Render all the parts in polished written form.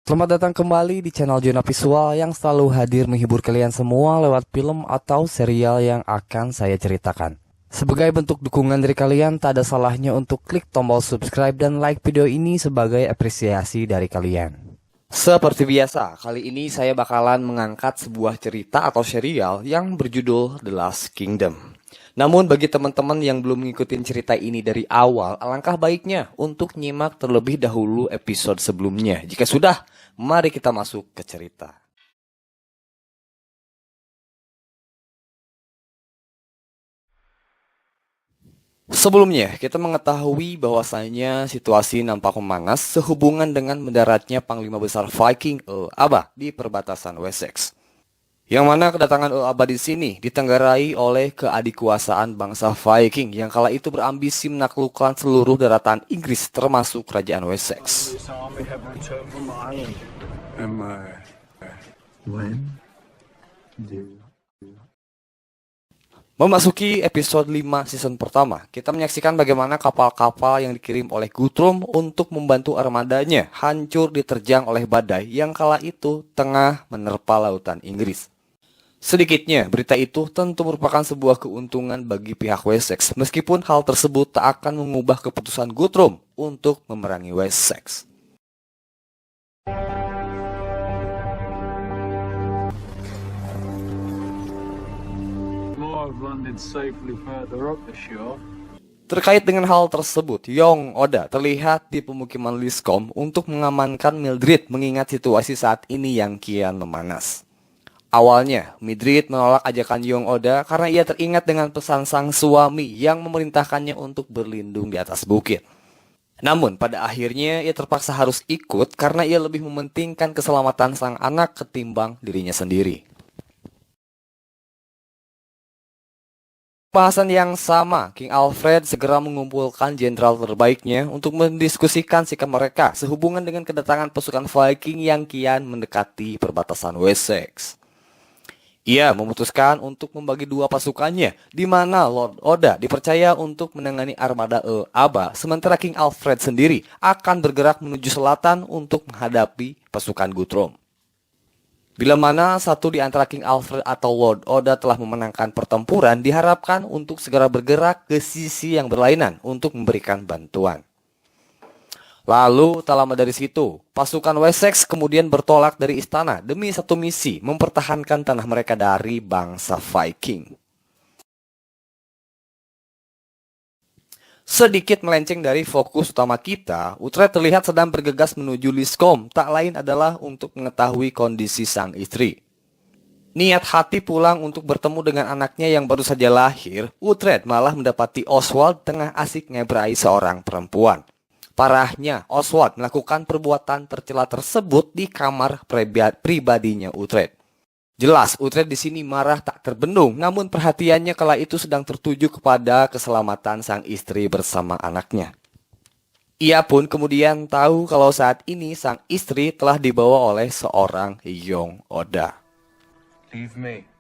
Selamat datang kembali di channel Jona Visual yang selalu hadir menghibur kalian semua lewat film atau serial yang akan saya ceritakan. Sebagai bentuk dukungan dari kalian, tak ada salahnya untuk klik tombol subscribe dan like video ini sebagai apresiasi dari kalian. Seperti biasa, kali ini saya bakalan mengangkat sebuah cerita atau serial yang berjudul The Last Kingdom. Namun bagi teman-teman yang belum ngikutin cerita ini dari awal, alangkah baiknya untuk nyimak terlebih dahulu episode sebelumnya. Jika sudah, mari kita masuk ke cerita. Sebelumnya, kita mengetahui bahwasanya situasi nampak memanas sehubungan dengan mendaratnya Panglima Besar Viking Eoba di perbatasan Wessex. Yang mana kedatangan Eoba di sini ditenggarai oleh keadikuasaan bangsa Viking yang kala itu berambisi menaklukkan seluruh daratan Inggris termasuk kerajaan Wessex. Memasuki episode 5 season pertama, kita menyaksikan bagaimana kapal-kapal yang dikirim oleh Guthrum untuk membantu armadanya hancur diterjang oleh badai yang kala itu tengah menerpa lautan Inggris. Sedikitnya, berita itu tentu merupakan sebuah keuntungan bagi pihak Wessex, meskipun hal tersebut tak akan mengubah keputusan Guthrum untuk memerangi Wessex. Terkait dengan hal tersebut, Yong Oda terlihat di pemukiman Liscombe untuk mengamankan Mildred mengingat situasi saat ini yang kian memanas. Awalnya, Mildred menolak ajakan Yong Oda karena ia teringat dengan pesan sang suami yang memerintahkannya untuk berlindung di atas bukit. Namun, pada akhirnya ia terpaksa harus ikut karena ia lebih mementingkan keselamatan sang anak ketimbang dirinya sendiri. Bahasan yang sama, King Alfred segera mengumpulkan jenderal terbaiknya untuk mendiskusikan sikap mereka sehubungan dengan kedatangan pasukan Viking yang kian mendekati perbatasan Wessex. Ia memutuskan untuk membagi dua pasukannya, di mana Lord Oda dipercaya untuk menangani armada Eoba, sementara King Alfred sendiri akan bergerak menuju selatan untuk menghadapi pasukan Guthrum. Bila mana satu di antara King Alfred atau Lord Oda telah memenangkan pertempuran, diharapkan untuk segera bergerak ke sisi yang berlainan untuk memberikan bantuan. Lalu, tak lama dari situ, pasukan Wessex kemudian bertolak dari istana demi satu misi mempertahankan tanah mereka dari bangsa Viking. Sedikit melenceng dari fokus utama kita, Uhtred terlihat sedang bergegas menuju Liscombe, tak lain adalah untuk mengetahui kondisi sang istri. Niat hati pulang untuk bertemu dengan anaknya yang baru saja lahir, Uhtred malah mendapati Oswald tengah asik ngebrai seorang perempuan. Parahnya, Oswald melakukan perbuatan tercela tersebut di kamar pribadinya Uhtred. Jelas, Uhtred di sini marah tak terbendung, namun perhatiannya kala itu sedang tertuju kepada keselamatan sang istri bersama anaknya. Ia pun kemudian tahu kalau saat ini sang istri telah dibawa oleh seorang Yong Oda. Leave me.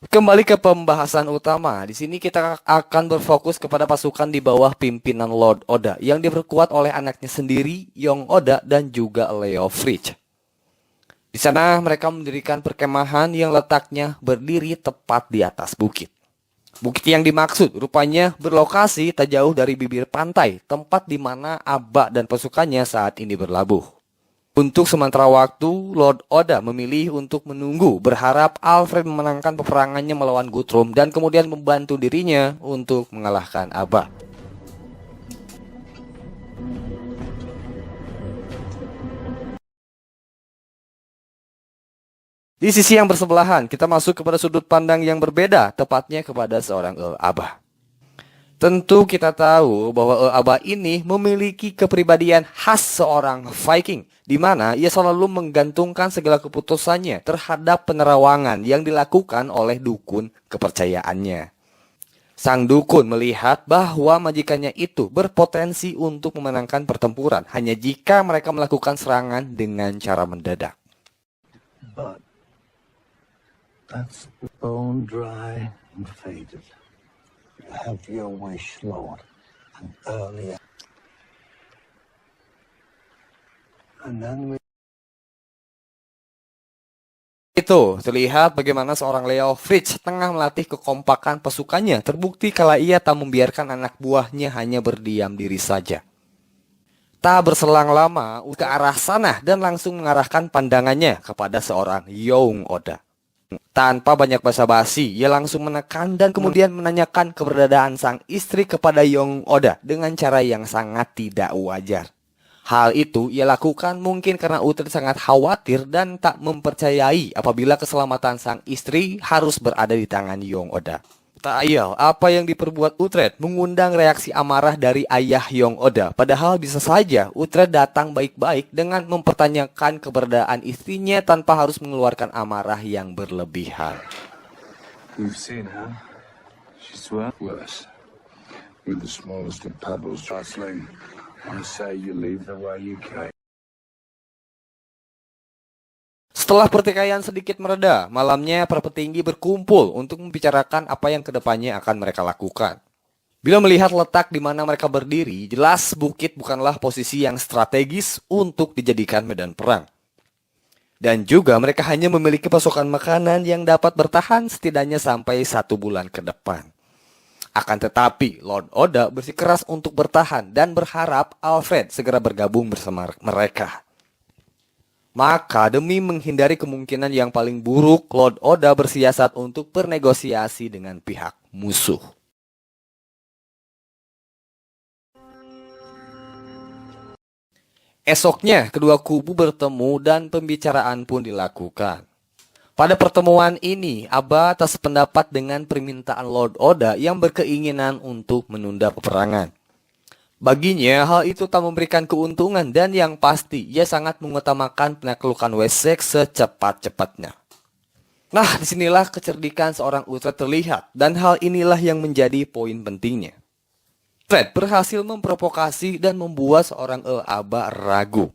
Kembali ke pembahasan utama. Di sini kita akan berfokus kepada pasukan di bawah pimpinan Lord Oda yang diperkuat oleh anaknya sendiri, Yong Oda, dan juga Leofric. Di sana mereka mendirikan perkemahan yang letaknya berdiri tepat di atas bukit. Bukit yang dimaksud rupanya berlokasi tak jauh dari bibir pantai, tempat di mana Aba dan pasukannya saat ini berlabuh. Untuk sementara waktu, Lord Oda memilih untuk menunggu, berharap Alfred memenangkan peperangannya melawan Guthrum dan kemudian membantu dirinya untuk mengalahkan Aba. Di sisi yang bersebelahan, kita masuk kepada sudut pandang yang berbeda, tepatnya kepada seorang Eoba. Tentu kita tahu bahwa Eoba ini memiliki kepribadian khas seorang Viking, di mana ia selalu menggantungkan segala keputusannya terhadap penerawangan yang dilakukan oleh dukun kepercayaannya. Sang dukun melihat bahwa majikannya itu berpotensi untuk memenangkan pertempuran hanya jika mereka melakukan serangan dengan cara mendadak. But that's bone dry and faded. Have your wish, Lord, and early. And then we Itu terlihat bagaimana seorang Leo Fritz tengah melatih kekompakan pasukannya, terbukti kala ia tak membiarkan anak buahnya hanya berdiam diri saja. Tak berselang lama, ke arah sana dan langsung mengarahkan pandangannya kepada seorang Young Oda. Tanpa banyak basa-basi, ia langsung menekan dan kemudian menanyakan keberadaan sang istri kepada Young Oda dengan cara yang sangat tidak wajar. Hal itu ia lakukan mungkin karena Uhtred sangat khawatir dan tak mempercayai apabila keselamatan sang istri harus berada di tangan Young Oda. Tak ayal, apa yang diperbuat Uhtred mengundang reaksi amarah dari ayah Young Oda. Padahal bisa saja Uhtred datang baik-baik dengan mempertanyakan keberadaan istrinya tanpa harus mengeluarkan amarah yang berlebihan. You've seen her. She's worse. With the smallest of pebbles jostling. I say you leave the way you came. Setelah pertikaian sedikit mereda, malamnya para petinggi berkumpul untuk membicarakan apa yang kedepannya akan mereka lakukan. Bila melihat letak di mana mereka berdiri, jelas bukit bukanlah posisi yang strategis untuk dijadikan medan perang. Dan juga mereka hanya memiliki pasokan makanan yang dapat bertahan setidaknya sampai 1 bulan ke depan. Akan tetapi, Lord Oda bersikeras untuk bertahan dan berharap Alfred segera bergabung bersama mereka. Maka demi menghindari kemungkinan yang paling buruk, Lord Oda bersiasat untuk bernegosiasi dengan pihak musuh. Esoknya, kedua kubu bertemu dan pembicaraan pun dilakukan. Pada pertemuan ini, Aba tak sependapat dengan permintaan Lord Oda yang berkeinginan untuk menunda peperangan. Baginya, hal itu tak memberikan keuntungan dan yang pasti, ia sangat mengutamakan penaklukan Wessex secepat-cepatnya. Nah, disinilah kecerdikan seorang Uhtred terlihat, dan hal inilah yang menjadi poin pentingnya. Uhtred berhasil memprovokasi dan membuat seorang Aba ragu.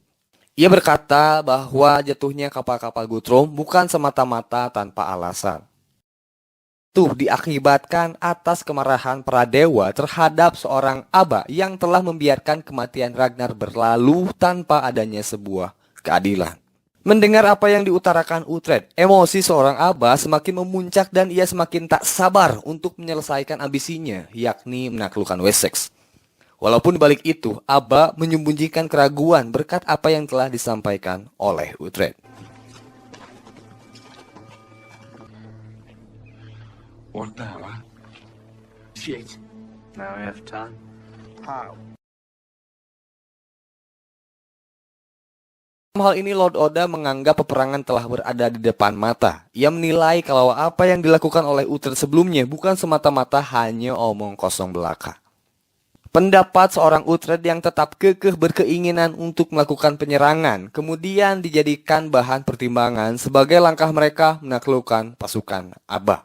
Ia berkata bahwa jatuhnya kapal-kapal Guthrum bukan semata-mata tanpa alasan. Itu diakibatkan atas kemarahan para dewa terhadap seorang Aba yang telah membiarkan kematian Ragnar berlalu tanpa adanya sebuah keadilan. Mendengar apa yang diutarakan Uhtred, emosi seorang Aba semakin memuncak dan ia semakin tak sabar untuk menyelesaikan ambisinya, yakni menaklukkan Wessex. Walaupun dibalik itu, Aba menyembunyikan keraguan berkat apa yang telah disampaikan oleh Uhtred. What now, huh? Shit. Now we have time. How? Dalam hal ini Lord Oda menganggap peperangan telah berada di depan mata. Ia menilai kalau apa yang dilakukan oleh Uhtred sebelumnya bukan semata-mata hanya omong kosong belaka. Pendapat seorang Uhtred yang tetap kekeh berkeinginan untuk melakukan penyerangan kemudian dijadikan bahan pertimbangan sebagai langkah mereka menaklukkan pasukan Aba.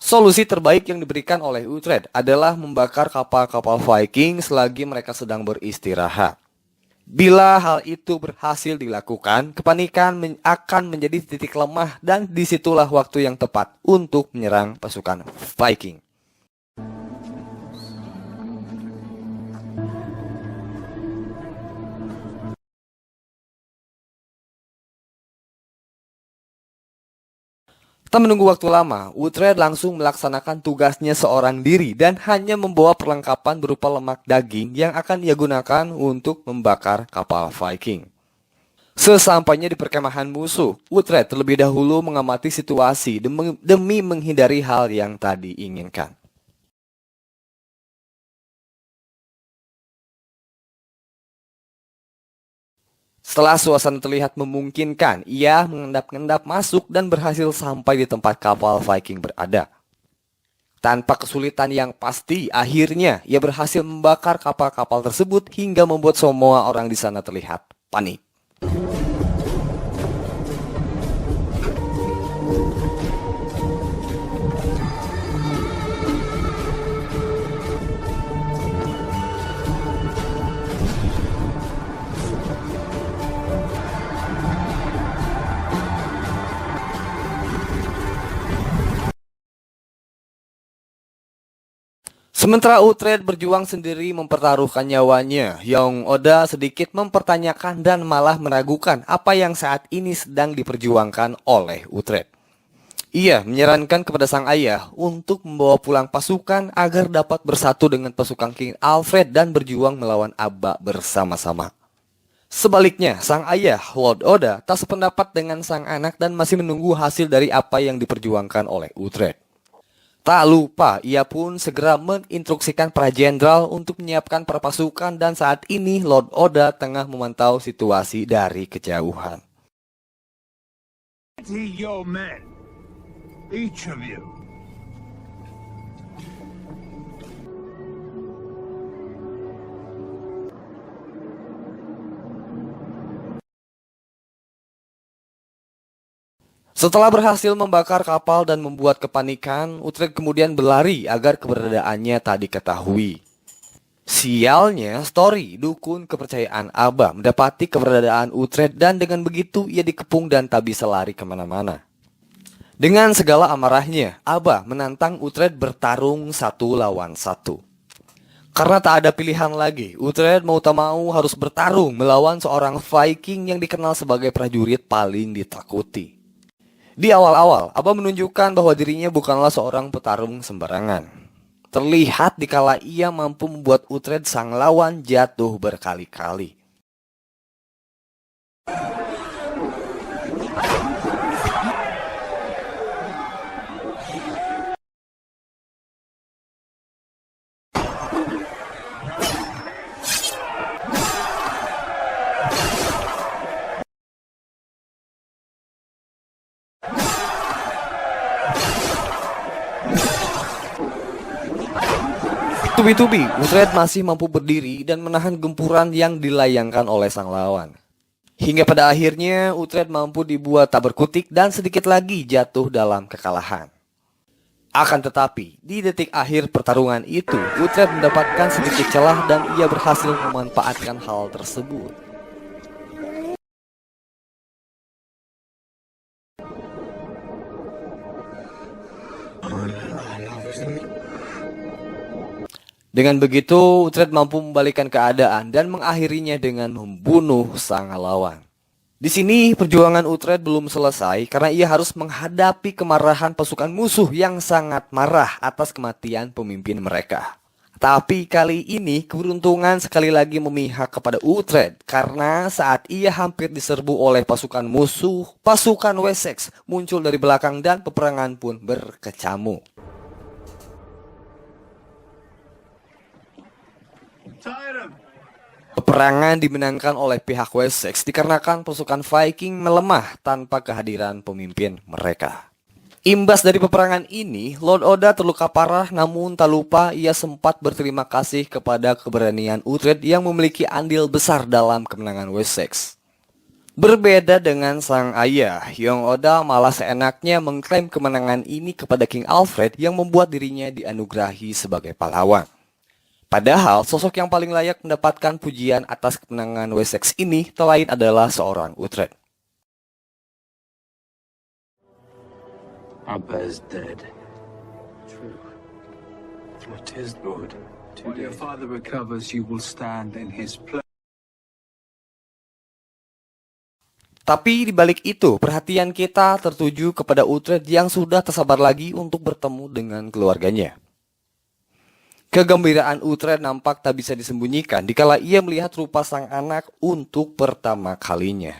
Solusi terbaik yang diberikan oleh Uhtred adalah membakar kapal-kapal Viking selagi mereka sedang beristirahat. Bila hal itu berhasil dilakukan, kepanikan akan menjadi titik lemah dan disitulah waktu yang tepat untuk menyerang pasukan Viking. Tak menunggu waktu lama, Uhtred langsung melaksanakan tugasnya seorang diri dan hanya membawa perlengkapan berupa lemak daging yang akan ia gunakan untuk membakar kapal Viking. Sesampainya di perkemahan musuh, Uhtred terlebih dahulu mengamati situasi demi menghindari hal yang tadi diinginkan. Setelah suasana terlihat memungkinkan, ia mengendap-endap masuk dan berhasil sampai di tempat kapal Viking berada. Tanpa kesulitan yang pasti, akhirnya ia berhasil membakar kapal-kapal tersebut hingga membuat semua orang di sana terlihat panik. Sementara Uhtred berjuang sendiri mempertaruhkan nyawanya, Young Oda sedikit mempertanyakan dan malah meragukan apa yang saat ini sedang diperjuangkan oleh Uhtred. Ia menyarankan kepada sang ayah untuk membawa pulang pasukan agar dapat bersatu dengan pasukan King Alfred dan berjuang melawan Aba bersama-sama. Sebaliknya, sang ayah, Lord Oda, tak sependapat dengan sang anak dan masih menunggu hasil dari apa yang diperjuangkan oleh Uhtred. Tak lupa, ia pun segera menginstruksikan para jenderal untuk menyiapkan para pasukan dan saat ini Lord Oda tengah memantau situasi dari kejauhan. Your men, each of you. Setelah berhasil membakar kapal dan membuat kepanikan, Uhtred kemudian berlari agar keberadaannya tak diketahui. Sialnya, Story, dukun kepercayaan Aba, mendapati keberadaan Uhtred dan dengan begitu ia dikepung dan tak bisa lari kemana-mana. Dengan segala amarahnya, Aba menantang Uhtred bertarung 1 lawan 1. Karena tak ada pilihan lagi, Uhtred mau tak mau harus bertarung melawan seorang Viking yang dikenal sebagai prajurit paling ditakuti. Di awal-awal, Aba menunjukkan bahwa dirinya bukanlah seorang petarung sembarangan. Terlihat dikala ia mampu membuat Uhtred sang lawan jatuh berkali-kali. Tubi-tubi, Uhtred masih mampu berdiri dan menahan gempuran yang dilayangkan oleh sang lawan. Hingga pada akhirnya, Uhtred mampu dibuat tak berkutik dan sedikit lagi jatuh dalam kekalahan. Akan tetapi, di detik akhir pertarungan itu, Uhtred mendapatkan sedikit celah dan ia berhasil memanfaatkan hal tersebut. Dengan begitu, Uhtred mampu membalikan keadaan dan mengakhirinya dengan membunuh sang lawan. Di sini, perjuangan Uhtred belum selesai karena ia harus menghadapi kemarahan pasukan musuh yang sangat marah atas kematian pemimpin mereka. Tapi kali ini, keberuntungan sekali lagi memihak kepada Uhtred karena saat ia hampir diserbu oleh pasukan musuh, pasukan Wessex muncul dari belakang dan peperangan pun berkecamuk. Peperangan dimenangkan oleh pihak Wessex dikarenakan pasukan Viking melemah tanpa kehadiran pemimpin mereka. Imbas dari peperangan ini, Lord Oda terluka parah namun tak lupa ia sempat berterima kasih kepada keberanian Uhtred yang memiliki andil besar dalam kemenangan Wessex. Berbeda dengan sang ayah, Young Oda malah seenaknya mengklaim kemenangan ini kepada King Alfred yang membuat dirinya dianugerahi sebagai pahlawan. Padahal sosok yang paling layak mendapatkan pujian atas kemenangan Wessex ini tak lain adalah seorang Uhtred. Abba is dead. True. It is good. When your father recovers, you will stand in his place. Tapi di balik itu, perhatian kita tertuju kepada Uhtred yang sudah tak sabar lagi untuk bertemu dengan keluarganya. Kegembiraan Uhtred nampak tak bisa disembunyikan dikala ia melihat rupa sang anak untuk pertama kalinya.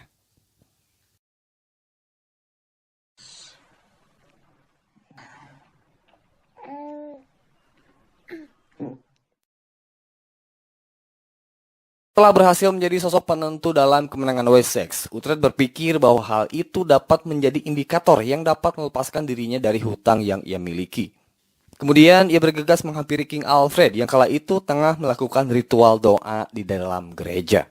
Setelah berhasil menjadi sosok penentu dalam kemenangan Wessex, Uhtred berpikir bahwa hal itu dapat menjadi indikator yang dapat melepaskan dirinya dari hutang yang ia miliki. Kemudian ia bergegas menghampiri King Alfred yang kala itu tengah melakukan ritual doa di dalam gereja.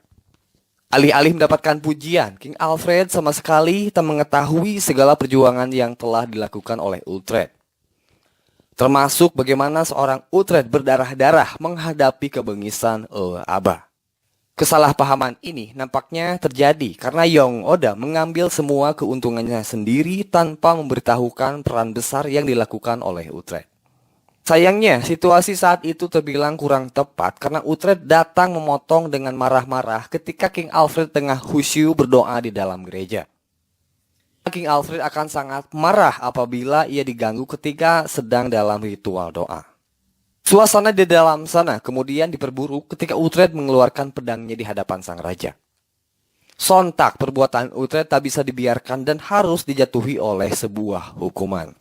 Alih-alih mendapatkan pujian, King Alfred sama sekali tak mengetahui segala perjuangan yang telah dilakukan oleh Uhtred. Termasuk bagaimana seorang Uhtred berdarah-darah menghadapi kebengisan Aba. Kesalahpahaman ini nampaknya terjadi karena Young Oda mengambil semua keuntungannya sendiri tanpa memberitahukan peran besar yang dilakukan oleh Uhtred. Sayangnya, situasi saat itu terbilang kurang tepat karena Uhtred datang memotong dengan marah-marah ketika King Alfred tengah khusyuk berdoa di dalam gereja. King Alfred akan sangat marah apabila ia diganggu ketika sedang dalam ritual doa. Suasana di dalam sana kemudian diperburuk ketika Uhtred mengeluarkan pedangnya di hadapan sang raja. Sontak perbuatan Uhtred tak bisa dibiarkan dan harus dijatuhi oleh sebuah hukuman.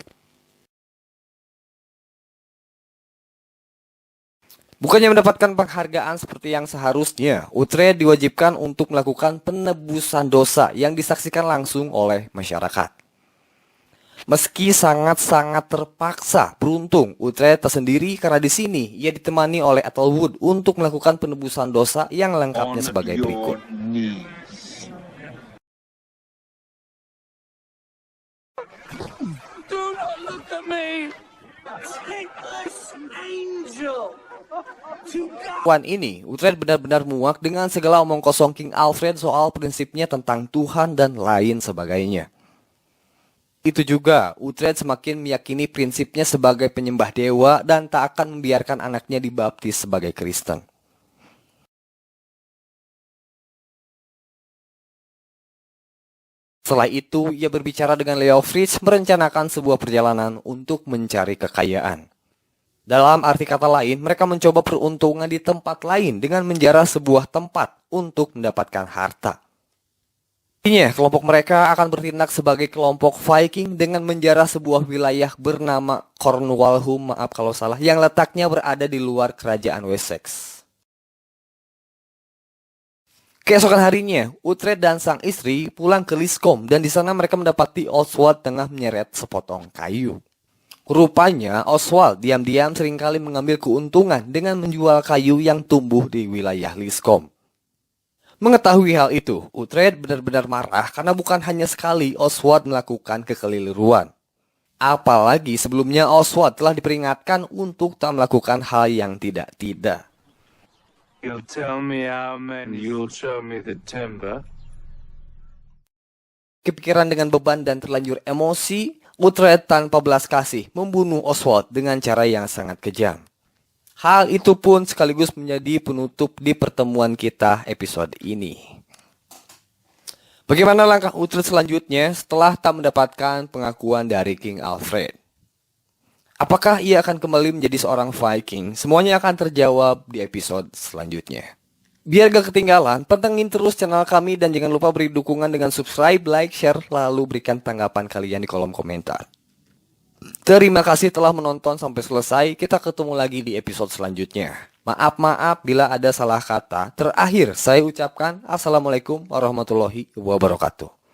Bukannya mendapatkan penghargaan seperti yang seharusnya, Uhtred diwajibkan untuk melakukan penebusan dosa yang disaksikan langsung oleh masyarakat. Meski sangat-sangat terpaksa, beruntung Uhtred tersendiri karena di sini ia ditemani oleh Ethelwood untuk melakukan penebusan dosa yang lengkapnya sebagai berikut. Do not look at me! Ticklish angel! To God! Wan ini, Uhtred benar-benar muak dengan segala omong kosong King Alfred soal prinsipnya tentang Tuhan dan lain sebagainya. Itu juga, Uhtred semakin meyakini prinsipnya sebagai penyembah dewa dan tak akan membiarkan anaknya dibaptis sebagai Kristen. Setelah itu, ia berbicara dengan Leofric merencanakan sebuah perjalanan untuk mencari kekayaan. Dalam arti kata lain, mereka mencoba peruntungan di tempat lain dengan menjarah sebuah tempat untuk mendapatkan harta. Intinya, kelompok mereka akan bertindak sebagai kelompok Viking dengan menjarah sebuah wilayah bernama Cornwallhum, maaf kalau salah, yang letaknya berada di luar kerajaan Wessex. Keesokan harinya, Uhtred dan sang istri pulang ke Liscombe dan di sana mereka mendapati Oswald tengah menyeret sepotong kayu. Rupanya, Oswald diam-diam seringkali mengambil keuntungan dengan menjual kayu yang tumbuh di wilayah Liscombe. Mengetahui hal itu, Uhtred benar-benar marah karena bukan hanya sekali Oswald melakukan kekeliruan. Apalagi sebelumnya Oswald telah diperingatkan untuk tak melakukan hal yang tidak-tidak. You'll tell me how many. You'll show me the timber. Kepikiran dengan beban dan terlanjur emosi, Uhtred tanpa belas kasih membunuh Oswald dengan cara yang sangat kejam. Hal itu pun sekaligus menjadi penutup di pertemuan kita episode ini. Bagaimana langkah Uhtred selanjutnya setelah tak mendapatkan pengakuan dari King Alfred? Apakah ia akan kembali menjadi seorang Viking? Semuanya akan terjawab di episode selanjutnya. Biar gak ketinggalan, pantengin terus channel kami dan jangan lupa beri dukungan dengan subscribe, like, share, lalu berikan tanggapan kalian di kolom komentar. Terima kasih telah menonton sampai selesai. Kita ketemu lagi di episode selanjutnya. Maaf bila ada salah kata. Terakhir, saya ucapkan Assalamualaikum warahmatullahi wabarakatuh.